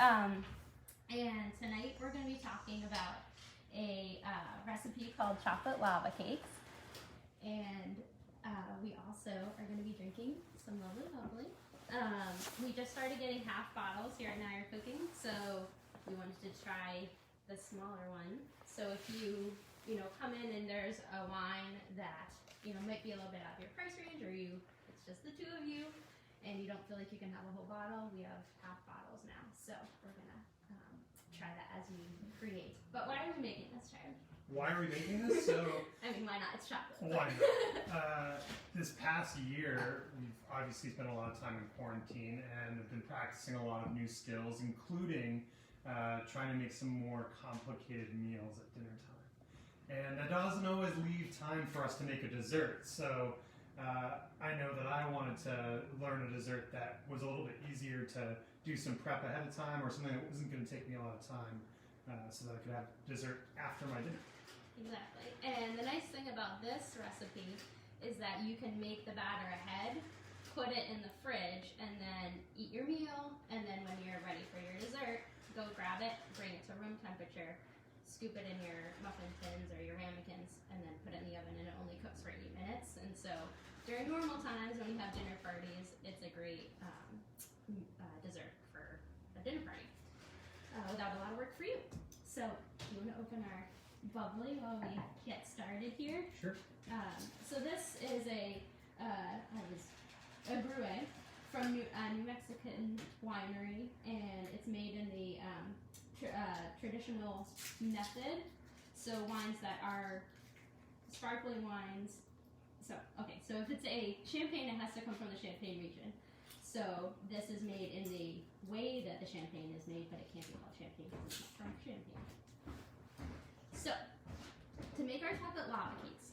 And tonight we're going to be talking about a recipe called chocolate lava cakes. And we also are going to be drinking some lovely bubbly. We just started getting half bottles here at Nair Cooking, so we wanted to try the smaller one. So if you come in and there's a wine that might be a little bit out of your price range, or it's just the two of you, and you don't feel like you can have a whole bottle, we have half bottles now. So we're gonna try that as we create. But why are we making this, Charlie? Why are we making this? So I mean, why not? It's chocolate. Why not? This past year, we've obviously spent a lot of time in quarantine and have been practicing a lot of new skills, including trying to make some more complicated meals at dinner time. And that doesn't always leave time for us to make a dessert. So I know that I wanted to learn a dessert that was a little bit easier to do some prep ahead of time, or something that wasn't going to take me a lot of time, so that I could have dessert after my dinner. Exactly. And the nice thing about this recipe is that you can make the batter ahead, put it in the fridge, and then eat your meal, and then when you're ready for your dessert, go grab it, bring it to room temperature, scoop it in your muffin tins or your ramekins, and then put it in the oven, and it only cooks for 8 minutes. And so during normal times when you have dinner parties, it's a great dessert for a dinner party without a lot of work for you. So you want to open our bubbly while we get started here? Sure. So this is a gooey from New Mexican winery, and it's made in the traditional method. So wines that are sparkling wines. So if it's a champagne, it has to come from the Champagne region. So this is made in the way that the champagne is made, but it can't be called champagne because it's not from Champagne. So to make our chocolate lava cakes,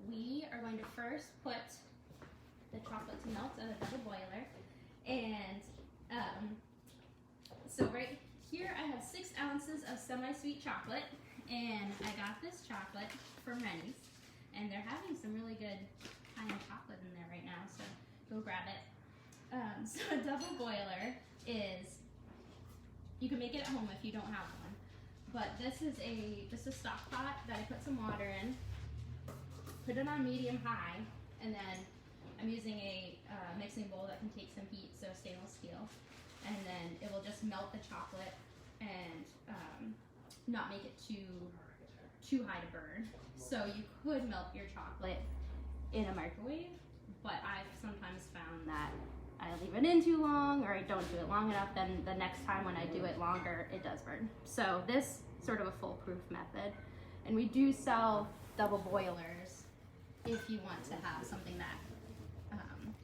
we are going to first put the chocolate to melt in a double boiler. And so right here I have 6 ounces of semi-sweet chocolate, and I got this chocolate from Rennie's, and they're having some really good high-end chocolate in there right now, so go grab it. So a double boiler is, you can make it at home if you don't have one, but this is just a stock pot that I put some water in, put it on medium-high, and then I'm using a mixing bowl that can take some heat, so stainless steel, and then it will just melt the chocolate and not make it too high to burn. So you could melt your chocolate in a microwave, but I've sometimes found that I leave it in too long, or I don't do it long enough, then the next time when I do it longer, it does burn. So this sort of a foolproof method. And we do sell double boilers if you want to have something that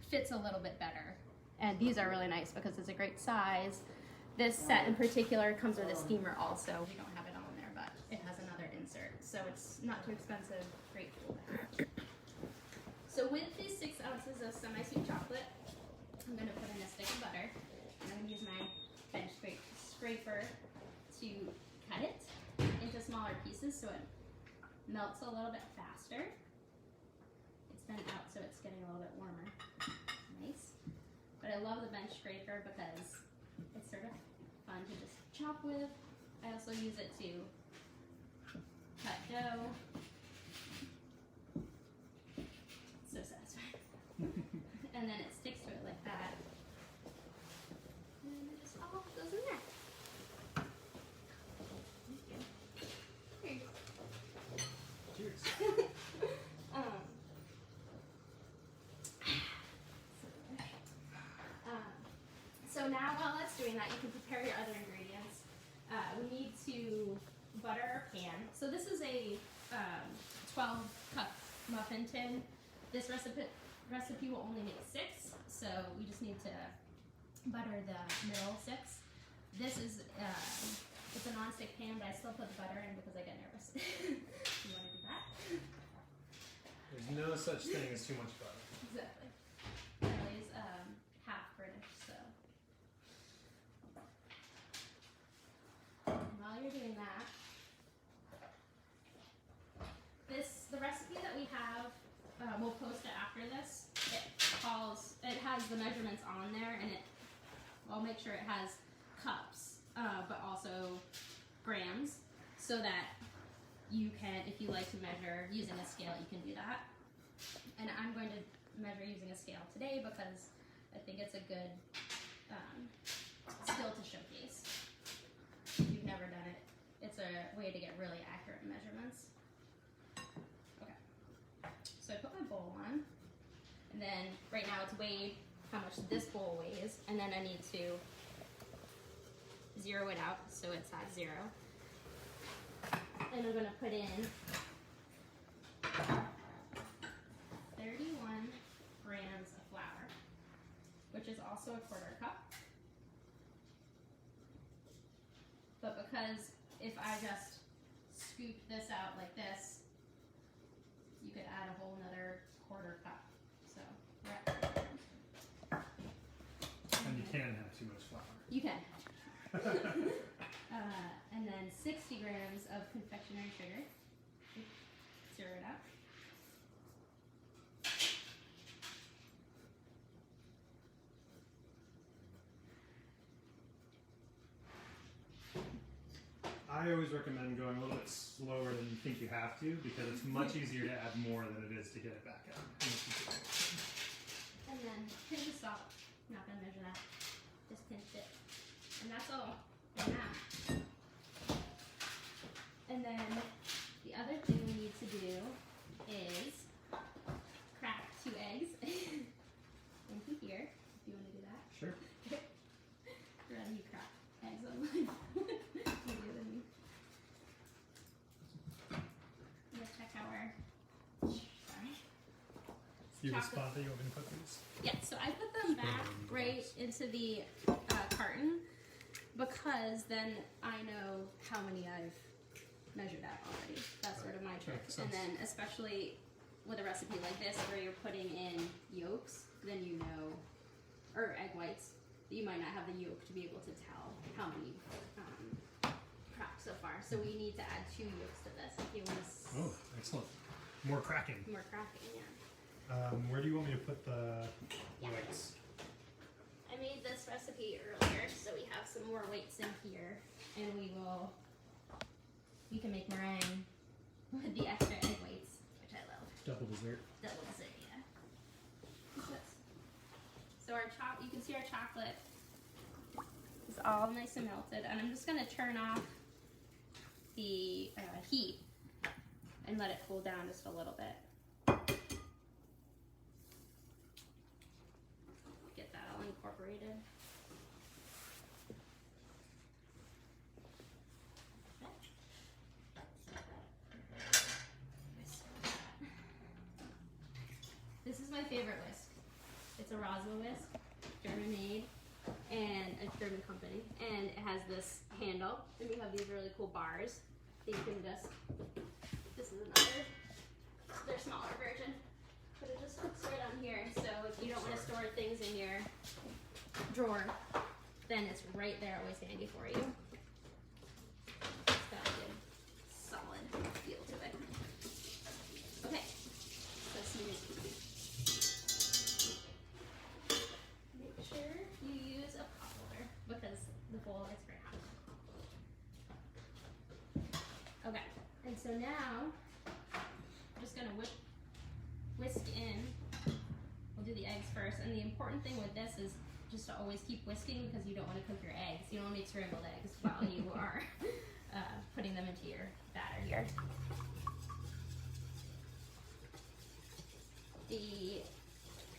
fits a little bit better. And these are really nice because it's a great size. This set in particular comes with a steamer also. We don't have it on there, but it has another insert. So it's not too expensive, great tool to have. So with these 6 ounces of semi-sweet chocolate, I'm going to put in a stick of butter. I'm going to use my bench scraper to cut it into smaller pieces so it melts a little bit faster. It's been out, so it's getting a little bit warmer. Nice. But I love the bench scraper because it's sort of fun to just chop with. I also use it to cut dough. So satisfying. And then it sticks to it like that. And it just all goes in there. Here you go. Cheers. So now while that's doing that, you can prepare your other ingredients. We need to butter our pan. So this is a 12-cup muffin tin. This recipe will only make 6, so we just need to butter the middle 6. This is it's a non-stick pan, but I still put the butter in because I get nervous. You want to do that? There's no such thing as too much butter. Exactly. Emily's half British, so. And while you're doing that, the recipe that we have, we'll post it after this. It has the measurements on there, and I'll make sure it has cups so that you can, if you like to measure using a scale, you can do that. And I'm going to measure using a scale today because I think it's a good skill to showcase. If you've never done it, it's a way to get really accurate measurements. Okay, so I put my bowl on, and then right now it's weighed how much this bowl weighs, and then I need to zero it out so it's at 0. And I'm going to put in 31 grams of flour, which is also a 1/4 cup. But because if I just scoop this out like this, you could add a whole nother 1/4 cup. So we're at 30 grams. And you can have too much flour. You can. And then 60 grams of confectionery sugar. Zero it out. I always recommend going a little bit slower than you think you have to because it's much easier to add more than it is to get it back out. And then pinch of salt. I'm not going to measure that. Just pinch it. And that's all. And that. And then the other thing we need to do is crack 2 eggs into here. If you want to do that. Sure. Rather you crack eggs online. Easier than me. Let's check how our sorry. You have a Chocolate. spot that you want me to put these? Yeah, so I put them back right into the carton because then I know how many I've measured out already. That's sort of my trick. And then especially with a recipe like this where you're putting in yolks, then you know, or egg whites, you might not have the yolk to be able to tell how many cracked so far. So we need to add 2 yolks to this if you want to. Oh, excellent. More cracking. More cracking, yeah. Where do you want me to put the Yeah. whites? I made this recipe earlier, so we have some more weights in here, and we can make meringue with the extra egg whites, which I love. Double dessert. Double dessert, yeah. So our you can see our chocolate is all nice and melted, and I'm just gonna turn off the heat and let it cool down just a little bit. Get that all incorporated. This is my favorite whisk. It's a Roswell whisk, German made, and a German company. And it has this handle, and we have these really cool bars that you can just, this is another, their smaller version, but it just hooks right on here. So if you don't want to store things in your drawer, then it's right there, always handy for you. It's got a good, solid feel to it. Okay, let's use. Make sure you use a pot holder because the bowl is very hot. Okay, and so now I'm just gonna whisk in. We'll do the eggs first, and the important thing with this is just to always keep whisking because you don't want to cook your eggs. You don't want to make scrambled eggs while you are putting them into your batter here.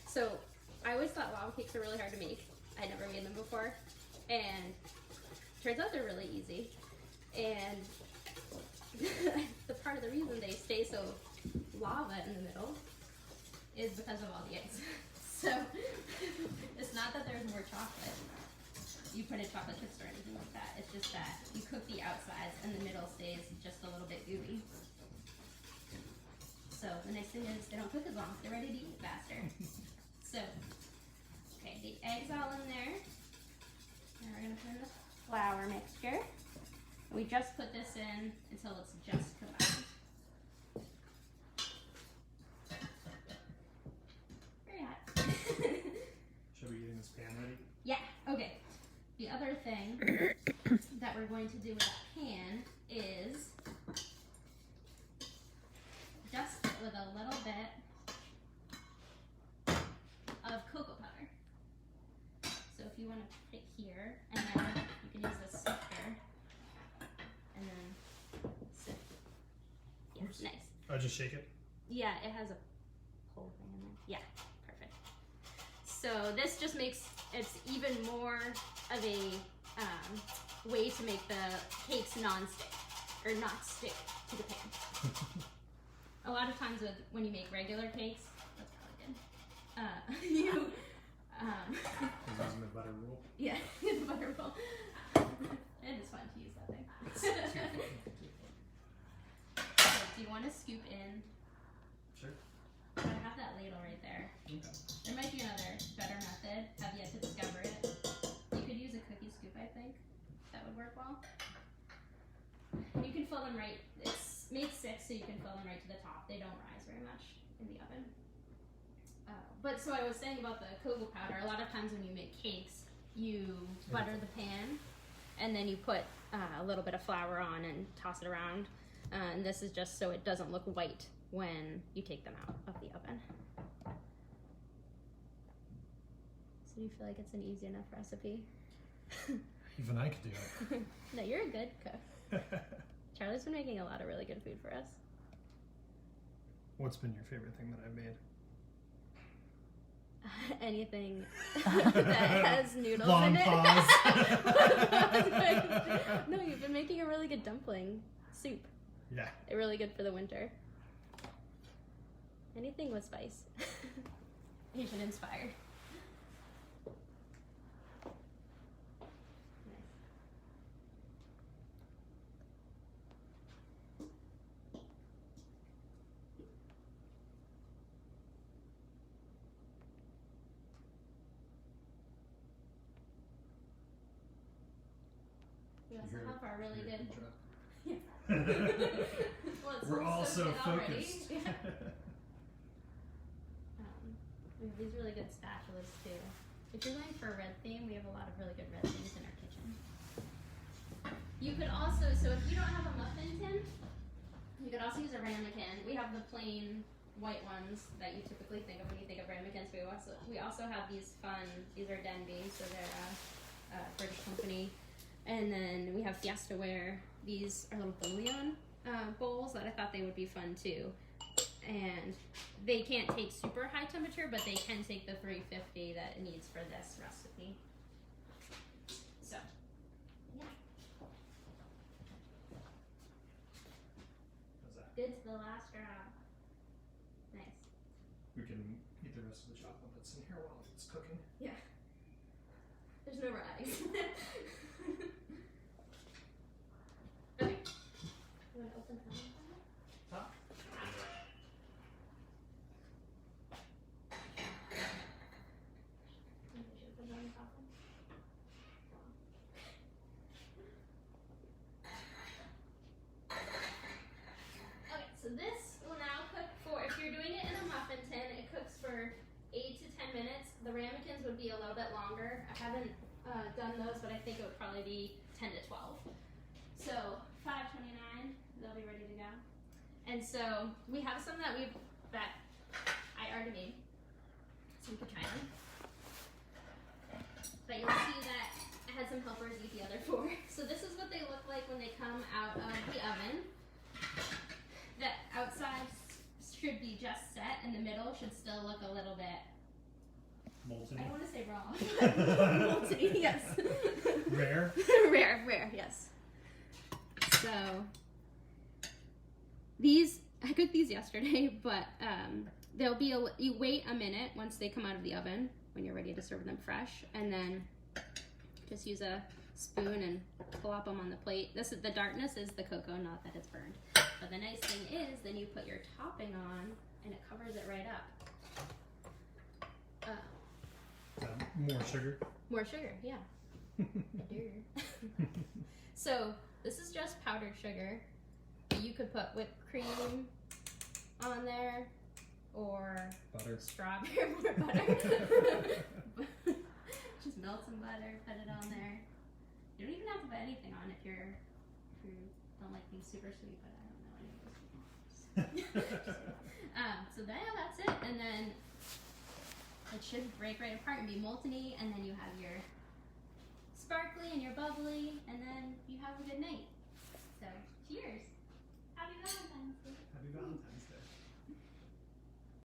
So I always thought lava cakes are really hard to make. I never made them before, and turns out they're really easy. And the part of the reason they stay so lava in the middle is because of all the eggs. So it's not that there's more chocolate. You put in chocolate chips or anything like that. It's just that you cook the outsides and the middle stays just a little bit gooey. So the nice thing is they don't cook as long. They're ready to eat faster. So, okay, the eggs all in there. Now we're gonna put in the flour mixture. We just put this in until it's just combined. Very hot. Should we get in this pan ready? Yeah, okay. The other thing that we're going to do with that pan is here, and then you can use the sifter, and then sift. Yeah, Oops. nice. I just shake it. Yeah, it has a whole thing in there. Yeah, perfect. So this just makes it's even more of a way to make the cakes non-stick or not stick to the pan. A lot of times when you make regular cakes, that's probably good. You Using the butter rule. yeah, the butter roll. It is fun to use that thing. So do you want to scoop in? Sure. I have that ladle right there. Okay. There might be another better method. Have yet to discover it. You could use a cookie scoop, I think. That would work well. You can fill them right. It's made 6, so you can fill them right to the top. They don't rise very much in the oven. But so I was saying about the cocoa powder. A lot of times when you make cakes, you butter the pan, and then you put a little bit of flour on and toss it around. And this is just so it doesn't look white when you take them out of the oven. So do you feel like it's an easy enough recipe? Even I could do it. No, you're a good cook. Charlie's been making a lot of really good food for us. What's been your favorite thing that I've made? Anything that has noodles Long in it. pause. No, you've been making a really good dumpling soup. Yeah. They're really good for the winter. Anything with spice. Asian inspired. We also have our really good. Yeah. Well, We're all so good already. focused. Yeah. We have these really good spatulas too. If you're going for a red theme, we have a lot of really good red things in our kitchen. You could also, so if you don't have a muffin tin, you could also use a ramekin. We have the plain white ones that you typically think of when you think of ramekins. We also have these fun. These are Denby, so they're a British company. And then we have Fiesta Ware. These are little bouillon bowls that I thought they would be fun too. And they can't take super high temperature, but they can take the 350 that it needs for this recipe. So, yeah. How's that? Good to the last drop. Nice. We can eat the rest of the chocolate that's in here while it's cooking. Yeah. There's no rise. Okay. You want to open the oven? Huh? Maybe I should put it on the oven. Okay, so this will now cook for, if you're doing it in a muffin tin, it cooks for 8 to 10 minutes. The ramekins would be a little bit longer. I haven't done those, but I think it would probably be 10 to 12. So 5:29, they'll be ready to go. And so we have some that I already made, so we could try them. But you'll see that I had some helpers eat the other 4. So this is what they look like when they come out of the oven. The outside should be just set, and the middle should still look a little bit. Molten. I don't want to say raw. Molten, yes. Rare. Rare, yes. So these, I cooked these yesterday, but they'll be, you wait a minute once they come out of the oven when you're ready to serve them fresh, and then just use a spoon and plop them on the plate. The darkness is the cocoa, not that it's burned. But the nice thing is, then you put your topping on, and it covers it right up. More sugar. More sugar, yeah. So this is just powdered sugar. You could put whipped cream on there, or Butter. strawberry or butter. Just melt some butter, put it on there. You don't even have to put anything on if you don't like things super sweet, but I don't know any of those people. So that's it, and then it should break right apart and be molten-y, and then you have your bubbly, and then you have a good night. So, cheers! Happy Valentine's Day! Happy Valentine's.